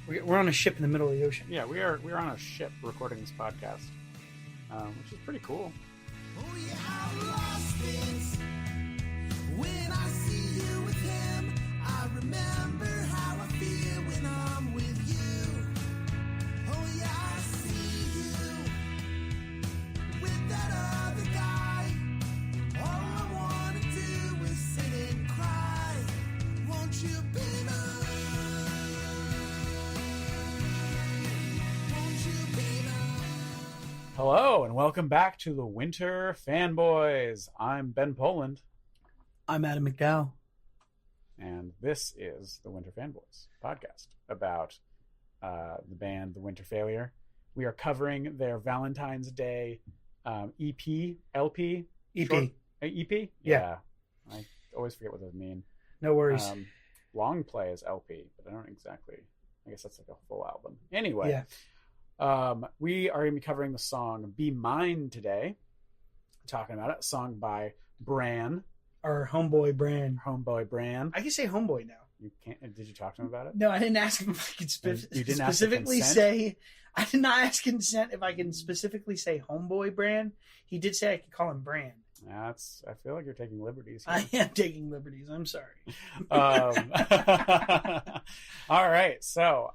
We're on a ship in the middle of the ocean. Yeah, we're on a ship recording this podcast, which is pretty cool. Oh yeah, I lost it. When I see you with him, I remember how I feel when I'm with you. Oh yeah, I see you with that other guy. All I wanna do is sit and cry. Won't you be mine? Won't you be mine? Hello, and welcome back to the Winter Fanboys. I'm Ben Poland, I'm Adam McDowell. and this is the Winter Fanboys podcast about the band The Winter Failure. We are covering their Valentine's Day EP, LP? EP. Short, EP? Yeah. I always forget what those mean. No worries. Long play is LP, but I don't exactly. I guess that's like a full album. Anyway, Yeah. we are going to be covering the song "Be Mine" today. Talking about it, a song by Bran, Our homeboy Bran. homeboy Bran. I can say homeboy now. You can't. Did you talk to him about it? No, I didn't ask him if I could You didn't ask for specifically consent? say. I did not ask consent if I can specifically say homeboy Bran. He did say I could call him Bran. That's. I feel like you're taking liberties here. I am taking liberties. I'm sorry. All right. So,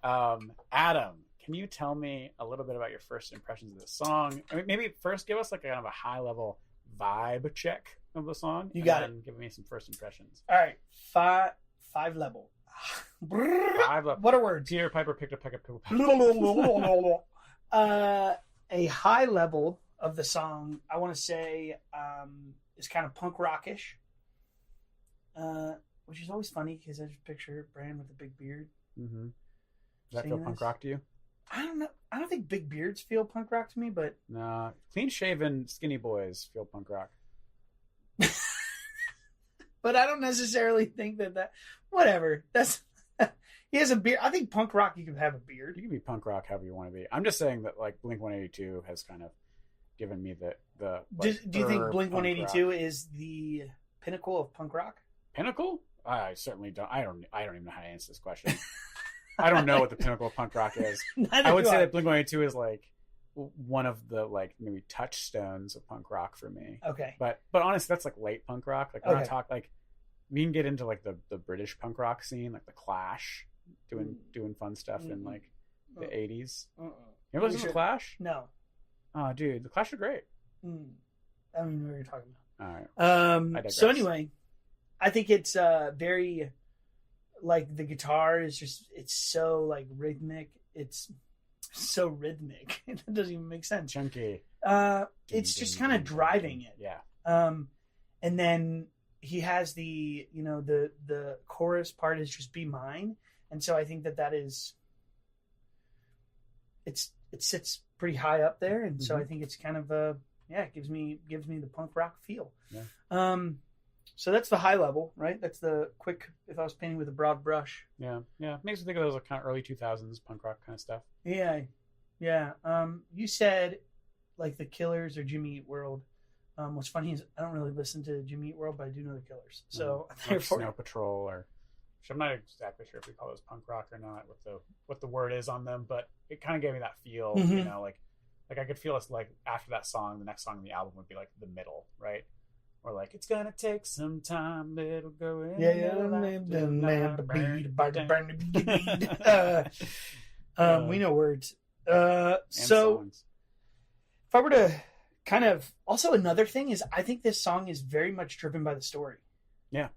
Adam, can you tell me a little bit about your first impressions of this song? I mean, maybe first give us like kind of a high level vibe check of the song. You got it. Give me some first impressions. All right. Five level. Five level. What are words? Peter Piper picked a peck of A high level of the song, I want to say, is kind of punk rockish, which is always funny because I just picture Bran with a big beard. Mm-hmm. Does that singing feel punk this. rock to you? I don't know. I don't think big beards feel punk rock to me, but Nah. Clean shaven skinny boys feel punk rock. I don't necessarily think that. Whatever. That's he has a beard. I think punk rock you can have a beard. You can be punk rock however you want to be. I'm just saying that like Blink-182 has kind of given me the Do you think punk Blink-182 rock. is the pinnacle of punk rock? Pinnacle? I certainly don't. I don't even know how to answer this question. I don't know what the pinnacle of punk rock is. Neither I would do say that Blink-182 is like one of the like maybe touchstones of punk rock for me. Okay. But honestly, that's like late punk rock. Like we're not Okay. talking like we can get into like the British punk rock scene, like the Clash, doing fun stuff in like the 80s. You ever listen to the Clash? No. Oh, dude, the Clash are great. I don't even know what you're talking about. All right. I digress. So anyway, I think it's very like the guitar is just it's so like rhythmic. It's so rhythmic. It doesn't even make sense. Chunky. It's just kind of driving it. Yeah. And then he has the the chorus part is just "Be Mine," and so I think that is it sits pretty high up there, and so I think it's kind of it gives me the punk rock feel. Yeah. So that's the high level, right? That's the quick. If I was painting with a broad brush. Yeah. Makes me think of those like kind of early 2000s punk rock kind of stuff. Yeah. You said like the Killers or Jimmy Eat World. What's funny is I don't really listen to Jimmy Eat World, but I do know the Killers. So Like therefore, Snow Patrol, or which I'm not exactly sure if we call those punk rock or not. What the word is on them, but it kind of gave me that feel. Mhm. You know, like I could feel it's like after that song, the next song in the album would be like the middle, right? Or like it's gonna take some time, little girl. we know words. So songs. if I were to kind of also another thing is I think this song is very much driven by the story. Yeah.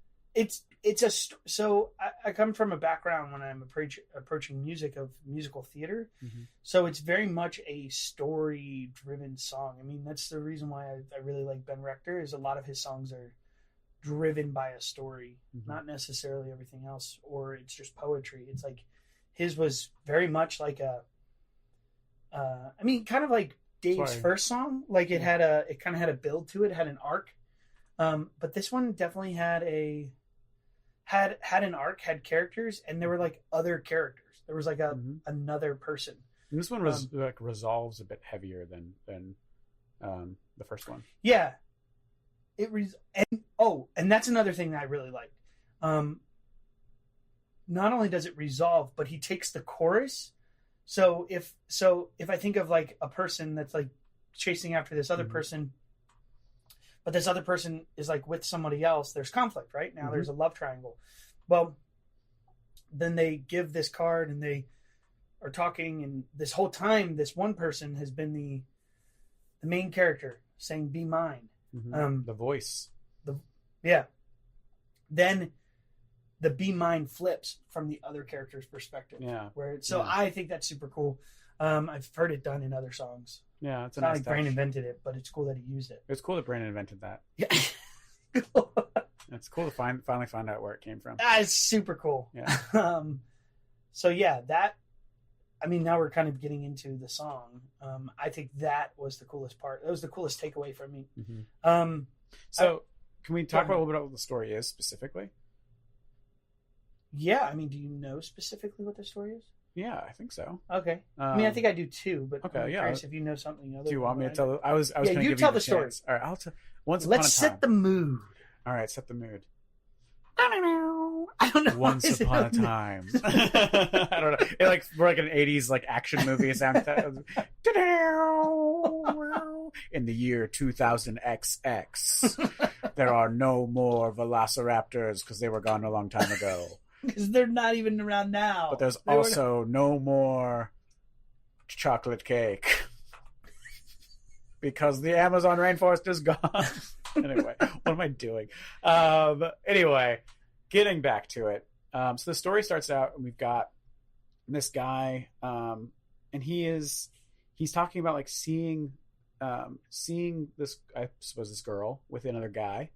So I come from a background when I'm approaching music of musical theater. Mm-hmm. So it's very much a story driven song. I mean, that's the reason why I really like Ben Rector is a lot of his songs are driven by a story, not necessarily everything else, or it's just poetry. It's like his was very much like kind of like Dave's first song. Like it kind of had a build to it. It had an arc. But this one definitely had an arc, had characters, and there were like other characters. There was like another person. And this one was like resolves a bit heavier than the first one. Yeah, and that's another thing that I really liked. not only does it resolve, but he takes the chorus. So if I think of like a person that's like chasing after this other person, but this other person is like with somebody else, there's conflict, right? Now there's a love triangle. Well, then they give this card and they are talking, and this whole time, this one person has been the main character saying, "Be mine." The voice. Then the "Be mine" flips from the other character's perspective. Yeah. I think that's super cool. I've heard it done in other songs. Yeah, it's not like Brain invented it, but it's cool that he used it. It's cool that Brain invented that. Yeah. It's cool to finally find out where it came from. It's super cool. Yeah. So yeah, that. I mean, now we're kind of getting into the song. I think that was the coolest part. That was the coolest takeaway from me. So, can we talk about a little bit about what the story is specifically? Yeah, I mean, do you know specifically what the story is? Yeah, I think so. Okay. I mean, I think I do too, but okay, I'm curious if you know something other. Do you want me to tell? I was going to give tell you the story. All right, I'll tell. Let's set the mood. All right, set the mood. I don't know. Once upon a time. I don't know. It like we're like an 80s like action movie soundtrack. In the year 2000XX, there are no more velociraptors because they were gone a long time ago. Because they're not even around now. But there's also no more chocolate cake because the Amazon rainforest is gone. Anyway, what am I doing? Anyway, getting back to it. So the story starts out, and we've got this guy, and he's talking about like seeing this, I suppose, this girl with another guy,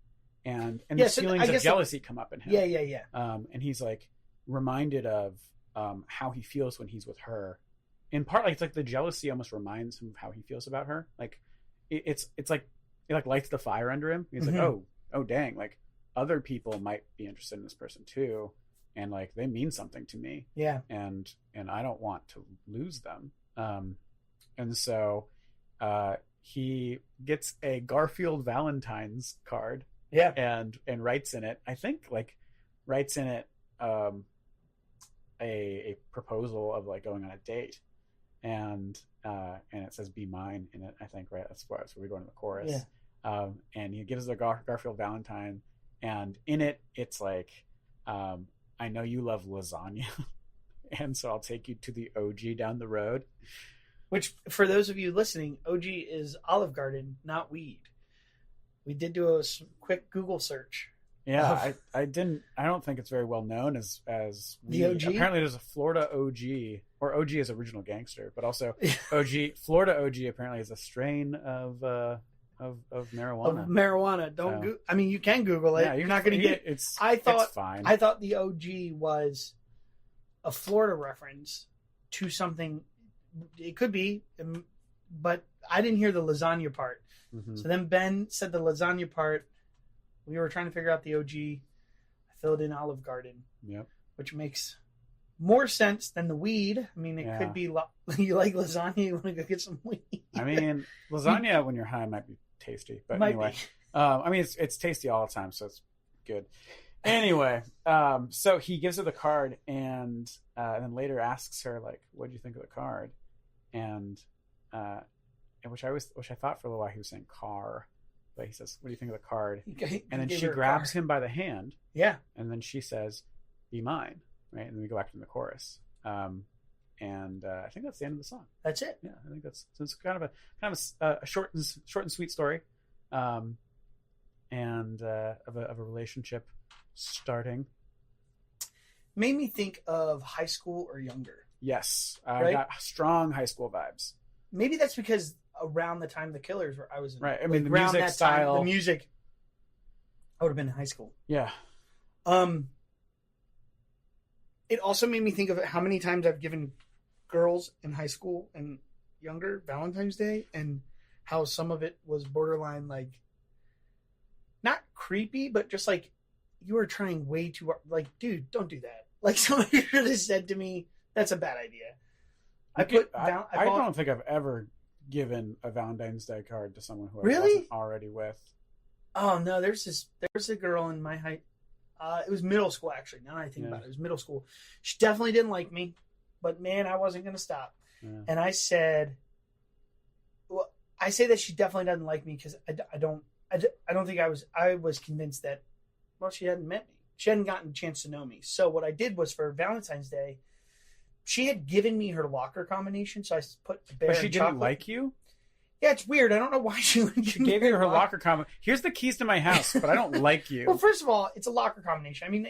and the feelings of jealousy come up in him. Yeah. And he's like reminded of how he feels when he's with her. In part, like it's like the jealousy almost reminds him of how he feels about her. Like it's like it like lights the fire under him. He's like, oh dang, like other people might be interested in this person too, and like they mean something to me. Yeah. And I don't want to lose them. And so he gets a Garfield Valentine's card. Yeah. And writes in it, I think like writes in it a proposal of like going on a date. And it says "Be mine" in it, I think, right? That's where we go into the chorus. Yeah. And he gives the Garfield Valentine, and in it, it's like, I know you love lasagna, and so I'll take you to the OG down the road. Which, for those of you listening, OG is Olive Garden, not weed. We did do a quick Google search. Yeah, I don't think it's very well known as the OG. Apparently, there's a Florida OG, or OG is Original Gangster, but also OG Florida OG apparently is a strain of marijuana. Of marijuana. Don't I mean, you can Google it. Yeah, you're not going to get. It's fine. I thought the OG was a Florida reference to something. It could be, but I didn't hear the lasagna part. Mm-hmm. So then Ben said the lasagna part. We were trying to figure out the OG. I filled in Olive Garden. Yep. Which makes more sense than the weed. I mean, it could be you like lasagna, you want to go get some weed. I mean, lasagna when you're high might be tasty, but anyway. I mean, it's tasty all the time, so it's good. Anyway, so he gives her the card, and then later asks her like, "What did you think of the card?" And which I thought for a little while he was saying car, but he says, "What do you think of the card?" And then she grabs him by the hand. Yeah. And then she says, "Be mine," right? And then we go back to the chorus. And I think that's the end of the song. That's it. Yeah, I think that's so. It's kind of a short and sweet story, and of a relationship starting. Made me think of high school or younger. Yes, I got strong high school vibes. Maybe that's because around the time the Killers were, I was in, right. I mean, the music style, the music. I would have been in high school. Yeah. It also made me think of how many times I've given girls in high school and younger Valentine's Day, and how some of it was borderline like not creepy, but just like you were trying way too hard. Like, dude, don't do that. Like somebody should have said to me, "That's a bad idea." I don't think I've ever given a Valentine's Day card to someone who I wasn't already with. Oh no, there's a girl in my It was middle school, actually. Now that I think Yeah. about it, it was middle school. She definitely didn't like me, but man, I wasn't going to stop. Yeah. And I said, well, I say that she definitely doesn't like me because I don't think I was convinced that, well, she hadn't met me. She hadn't gotten a chance to know me. So what I did was for Valentine's Day, she had given me her locker combination. So I put the bear But she and didn't chocolate. like you? Yeah, it's weird. I don't know why she Gave you her locker combination. Here's the keys to my house, but I don't like you. Well, first of all, it's a locker combination. I mean,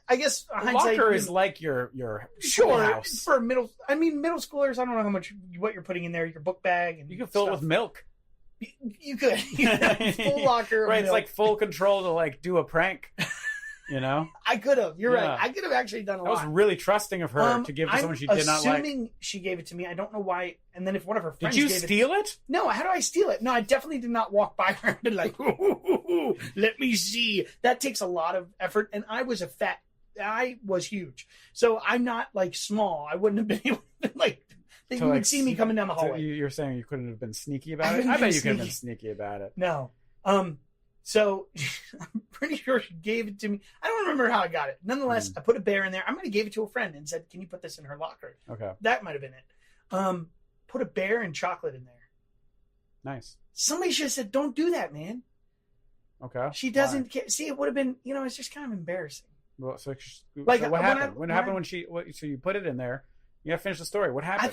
I guess Locker is like your sure house. for middle schoolers. I don't know what you're putting in there. Your book bag and You can fill it with milk. You could full locker. Right, of it's milk. like full control to like do a prank. You know, I could have. You're Yeah. right. I could have actually done a I was lot. really trusting of her to give to someone she did not like. Assuming she gave it to me, I don't know why. And then if one of her friends Did you gave steal it? No, how do I steal it? No, I definitely did not walk by her and be like, ooh, let me see. That takes a lot of effort. And I was huge. So I'm not like small. I wouldn't have been able to like, you would see me coming down the hallway. So you're saying you couldn't have been sneaky about it? couldn't I have bet been you could have been sneaky. sneaky about it. No. So I'm pretty sure she gave it to me. I don't remember how I got it. Nonetheless, I put a bear in there. I might have gave it to a friend and said, can you put this in her locker? Okay. That might have been it. Put a bear and chocolate in there. Nice. Somebody should have said, don't do that, man. Okay. She doesn't care. See, it would have been, it's just kind of embarrassing. Well, so Like, what happened? when So you put it in there. You gotta finish the story. What happened? I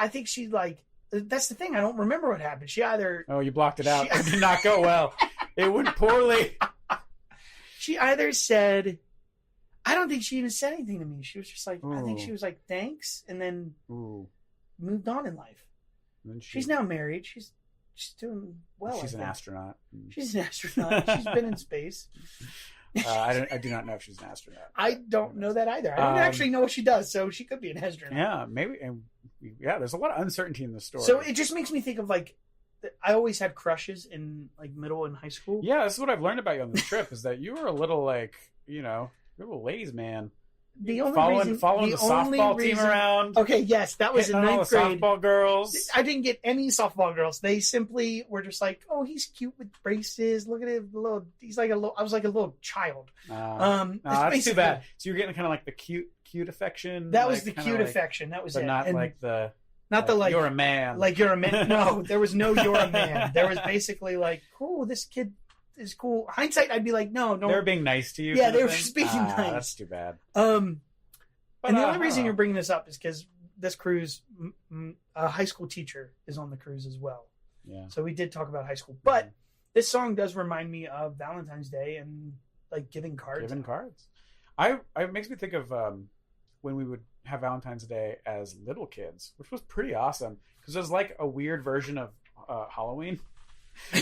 think she like, that's the thing. I don't remember what happened. She either, Oh, you blocked it out. It did not go well. It went poorly. she either said, I don't think she even said anything to me. She was just like, I think she was like, thanks. And then Ooh. moved on in life. And then She's now married. She's doing well. She's I an think. astronaut. She's an astronaut. She's been in space. I do not know if she's an astronaut. I don't know that either. I don't actually know what she does, so she could be an astronaut. Yeah, maybe. Yeah, there's a lot of uncertainty in the story. So it just makes me think of like, I always had crushes in like middle and high school. Yeah, this is what I've learned about you on this trip is that you were a little like, you're a little ladies man. The only Following the softball team around. Okay, yes, that was in hitting on all ninth the grade. softball girls. I didn't get any softball girls. They simply were just like, "Oh, he's cute with braces. Look at him, he's like a little." I was like a little child. No, that's too bad. So you're getting kind of like the cute affection. That was like, the cute affection. That was but it. not And like the. not the like you're a man. Like you're a man. No, there was no you're a man. There was basically like, "Cool, this kid is cool." Hindsight, I'd be like, "No." They were being nice to you. Yeah, kind of they were thing? just being nice. That's too bad. And the only reason you're bringing this up is because this cruise, a high school teacher is on the cruise as well. Yeah. So we did talk about high school, but this song does remind me of Valentine's Day and like giving cards. Giving out. cards. It makes me think of when we would have Valentine's Day as little kids, which was pretty awesome because it was like a weird version of Halloween.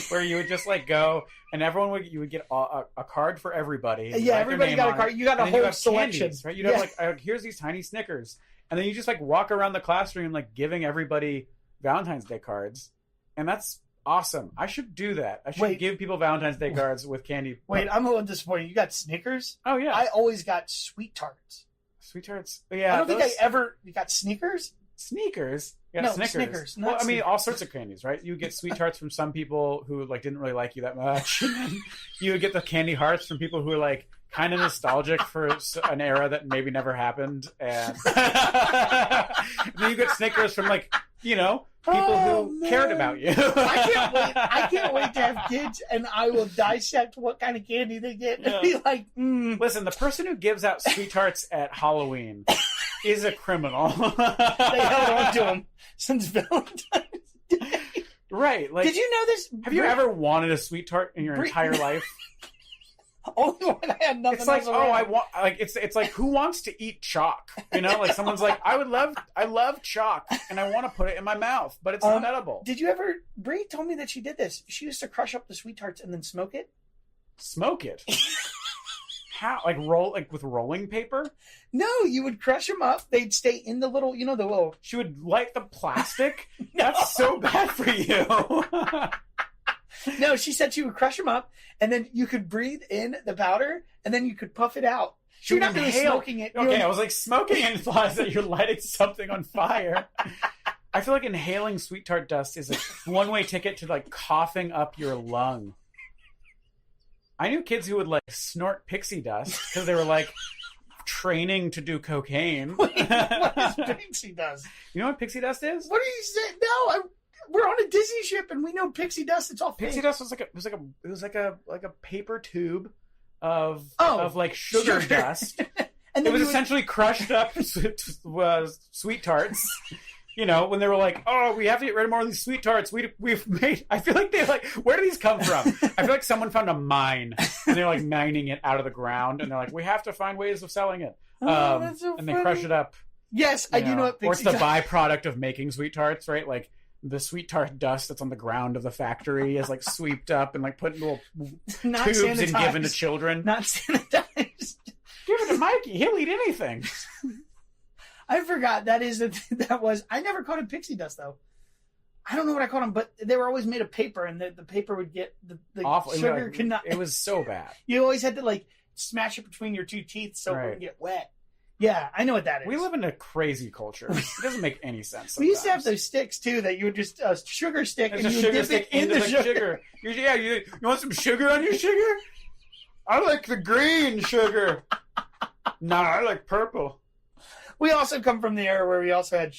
Where you would just like go and you would get a card for everybody. Yeah, everybody got a card. You got a whole selection, candies, right? You'd have like here's these tiny Snickers, and then you just like walk around the classroom like giving everybody Valentine's Day cards, and that's awesome. I should do that. I should give people Valentine's Day cards with candy. Wait, I'm a little disappointed. You got Snickers? Oh yeah, I always got Sweet Tarts. Sweet Tarts. Yeah, I don't think you got Sneakers. Sneakers. Yeah, No, Snickers. Snickers, not Well, I mean, Snickers. all sorts of candies, right? You get sweet tarts from some people who like didn't really like you that much. And then you would get the candy hearts from people who are like kind of nostalgic for an era that maybe never happened, and then you get Snickers from like people who cared about you. I can't wait to have kids, and I will dissect what kind of candy they get and be like, Listen, the person who gives out sweet tarts at Halloween is a criminal. They held on to them since Valentine's Day. Right. Like, did you know this? Have you ever wanted a sweet tart in your entire life? Only when I had nothing. It's like, else around. I want, like, it's like, who wants to eat chalk? Like someone's like, I love chalk, and I want to put it in my mouth, but it's not edible. Did you ever? Bree told me that she did this. She used to crush up the sweet tarts and then smoke it. Smoke it? How? Like with rolling paper? No, you would crush them up. They'd stay in the little, the little. She would light the plastic? That's so bad for you. No, she said she would crush them up, and then you could breathe in the powder, and then you could puff it out. So you're not really smoking it. Okay, I was like, smoking implies that you're lighting something on fire. I feel like inhaling sweet tart dust is a one-way ticket to like coughing up your lung. I knew kids who would like snort pixie dust because they were like training to do cocaine. What is pixie dust? You know what pixie dust is? What are you saying? No, we're on a Disney ship and we know pixie dust. It's all fake. Pixie dust was like a paper tube of like sugar Sugar. dust. And It then was you would- essentially crushed up sweet tarts. You know, when they were like, "Oh, we have to get rid of more of these sweet tarts." We've made. I feel like they're like, where do these come from? I feel like someone found a mine and they're like mining it out of the ground, and they're like, we have to find ways of selling it. that's so and they funny. crush it up. Yes, I do know what or it's pixie the dust. byproduct of making sweet tarts, right? Like the sweet tart dust that's on the ground of the factory is like sweeped up and like put in little Not tubes and sanitized. given to children. Not sanitized. Give it to Mikey; he'll eat anything. I forgot that was. I never called it pixie dust though. I don't know what I called them, but they were always made of paper, and the paper would get the Awful. sugar Like, could not. It was so bad. You always had to like smash it between your two teeth so it Right. wouldn't get wet. Yeah, I know what that is. We live in a crazy culture. It doesn't make any sense. We used to have sometimes. those sticks too that you would just sugar stick It's and a you would sugar dip stick it in into the the sugar. You want some sugar on your sugar? I like the green sugar. No, I like purple. We also come from the era where we also had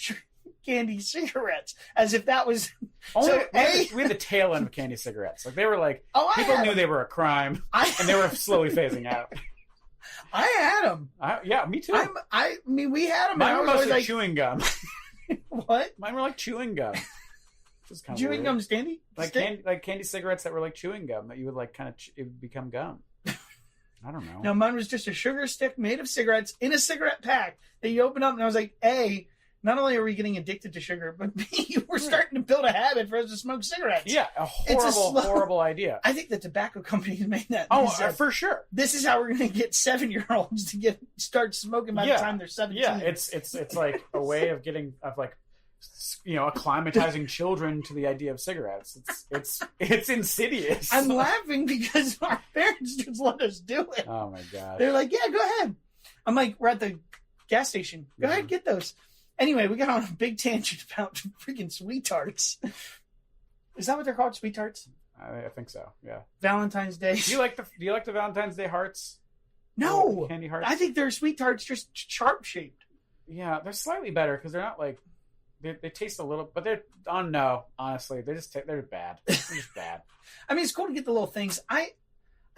candy cigarettes, as if that was. Only, So, we had the tail end of candy cigarettes. Like they were like Oh, people I knew had they were a crime, I, and they were slowly phasing out. I had them. Yeah, me too. I mean, we had them. Mine and I were was always mostly like, chewing gum. what? Mine were like chewing gum. Which is kind of Chewing weird. gum candy? Like candy cigarettes that were like chewing gum that you would like kind of it would become gum. I don't know. No, mine was just a sugar stick made of cigarettes in a cigarette pack that you open up, and I was like, A, not only are we getting addicted to sugar, but B, we're starting to build a habit for us to smoke cigarettes. Yeah, a horrible idea. I think the tobacco companies made that. Oh, They said, for sure. this is how we're going to get 7-year-olds to start smoking by the time they're 17. Yeah, it's like a way of acclimatizing children to the idea of cigarettes. It's insidious. I'm laughing because our parents just let us do it. Oh my god. They're like, yeah, go ahead. I'm like, we're at the gas station. Go ahead, get those. Anyway, we got on a big tangent about freaking sweet tarts. Is that what they're called? Sweet tarts? I think so. Yeah. Valentine's Day. Do you like the Valentine's Day hearts? No, Candy hearts. I think they're sweet tarts, just sharp shaped. Yeah, they're slightly better because they're not like they taste a little, but they're no. Honestly, they're bad. They're just bad. I mean, it's cool to get the little things. I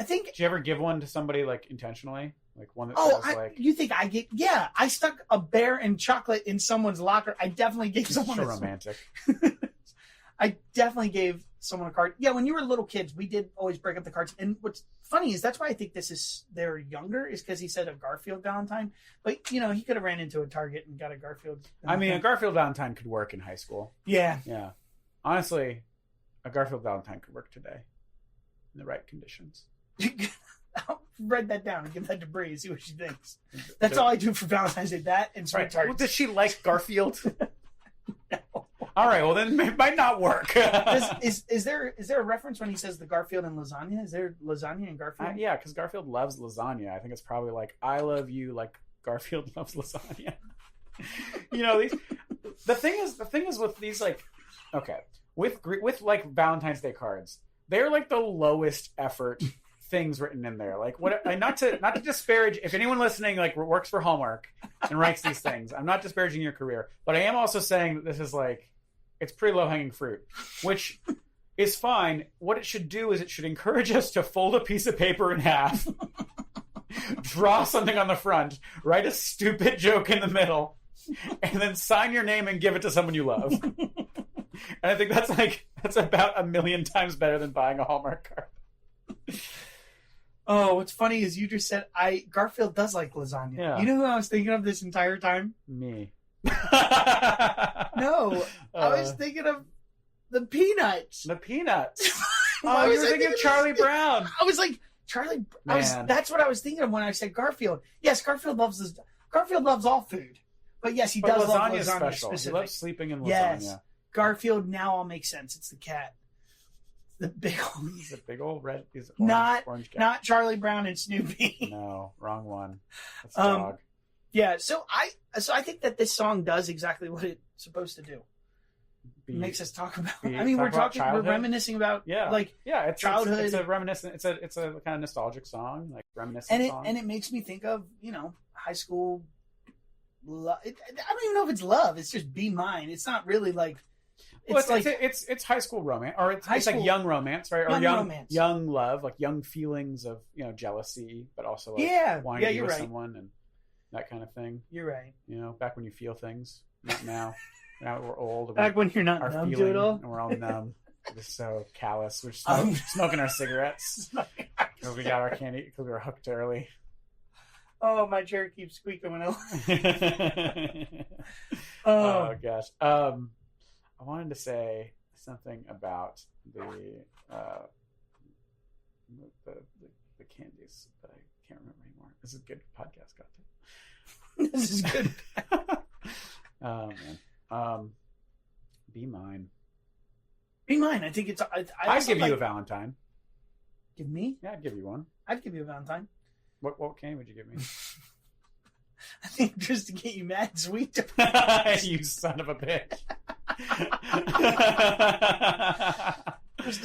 think. Did you ever give one to somebody like intentionally, like one that Oh, says like? you think I get? Yeah, I stuck a bear and chocolate in someone's locker. I definitely gave someone So a romantic. I definitely gave someone a card. Yeah, when you were little kids, we did always break up the cards. And what's funny is that's why I think they're younger, is because he said a Garfield Valentine. But, he could have ran into a Target and got a Garfield. I mean, a Garfield Valentine could work in high school. Yeah. Yeah. Honestly, a Garfield Valentine could work today in the right conditions. I'll write that down and give that to Bree, see what she thinks. That's all I do for Valentine's Day. That and sweet tarts. Well, does she like Garfield? No. All right. Well, then it might not work. Is there a reference when he says the Garfield and lasagna? Is there lasagna and Garfield? Yeah, because Garfield loves lasagna. I think it's probably like I love you, like Garfield loves lasagna. The thing is with these with like Valentine's Day cards, they're like the lowest effort things written in there. Like not to disparage if anyone listening like works for Hallmark and writes these things. I'm not disparaging your career, but I am also saying that this is like it's pretty low hanging fruit, which is fine. What it should do is it should encourage us to fold a piece of paper in half, draw something on the front, write a stupid joke in the middle, and then sign your name and give it to someone you love. And I think that's about 1,000,000 times better than buying a Hallmark card. Oh, what's funny is you just said Garfield does like lasagna. Yeah. You know who I was thinking of this entire time? Me. No, I was thinking of the Peanuts. The Peanuts. Why Oh, you was were I thinking of this? Charlie Brown. I was like Charlie. Man. That's what I was thinking of when I said Garfield. Yes, Garfield loves all food, but yes, he But does love lasagna's lasagna special. He specific. loves sleeping in lasagna. Yes, Garfield now all makes sense. It's the cat, the big old, He's a big old red. He's orange cat. not Charlie Brown and Snoopy. No, wrong one. That's a dog. Yeah, so I think that this song does exactly what it's supposed to do. makes us talk about. we I mean, talk we're about talking, we're childhood. reminiscing about It's childhood. It's a reminiscent. It's a kind of nostalgic song, like reminiscent song. And it makes me think of high school. I don't even know if it's love. It's just Be Mine. It's not really like. It's high school romance, or it's like young romance, right? Or young love, like young feelings of jealousy, but also like wanting to be with someone and that kind of thing. You're right. Back when you feel things, not now. Now we're old. Back when you're not numb to it all, and we're all numb. We're just so callous. We're smoking our cigarettes because we got our candy because we were hooked early. Oh, my chair keeps squeaking when I. Oh gosh. I wanted to say something about the candies, but I can't remember anymore. This is good podcast content. This is good. Oh man. Be Mine. Be Mine. I think it's. I'd give you a Valentine. Give me? Yeah, I'd give you one. I'd give you a Valentine. What candy would you give me? I think just to get you mad sweet. You son of a bitch. just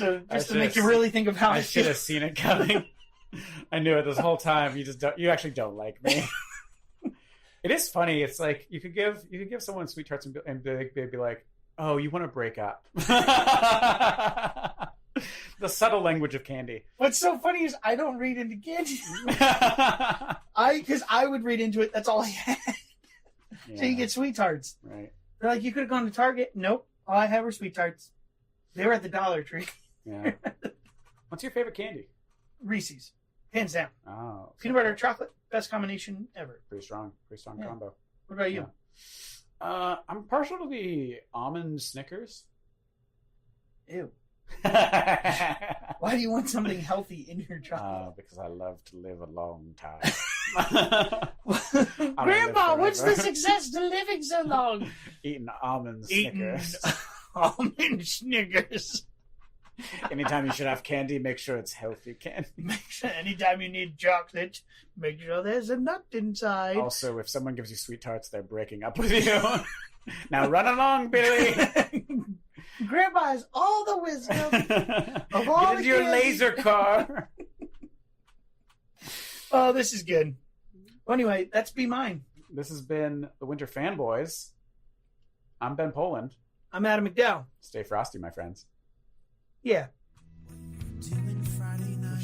to make you really think of how I should have seen it coming. I knew it this whole time. You actually don't like me. It is funny. It's like you could give someone sweet tarts and they'd be like, "Oh, you want to break up?" The subtle language of candy. What's so funny is I don't read into candy. Because I would read into it. That's all I had. Yeah. So you get sweet tarts. Right. They're like, you could have gone to Target. Nope. All I had were sweet tarts. They were at the Dollar Tree. Yeah. What's your favorite candy? Reese's. Hands down. Oh. Peanut butter chocolate. Best combination ever. Pretty strong combo. What about you? Yeah. I'm partial to the almond Snickers. Ew. Why do you want something healthy in your chocolate? Because I love to live a long time. Grandpa, what's the success to living so long? Eating almond Snickers. Almond Snickers. Anytime you should have candy, make sure it's healthy candy. Make sure anytime you need chocolate, make sure there's a nut inside. Also, if someone gives you sweet tarts, they're breaking up with you. Now run along, Billy. Grandpa has all the wisdom of all Get into your laser car. Oh, this is good. Well, anyway, that's Be Mine. This has been the Winter Fanboys. I'm Ben Poland. I'm Adam McDowell. Stay frosty, my friends. Yeah. What you doing Friday night?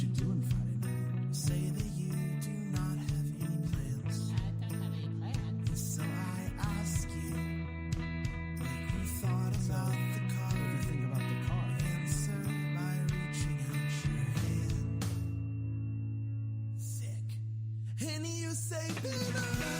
Say that you do not have any plans. I don't have any plans. And so I ask you, what you thought about the car? What do you think about the car? Answer by reaching out your hand. Sick. And you say, "Peter."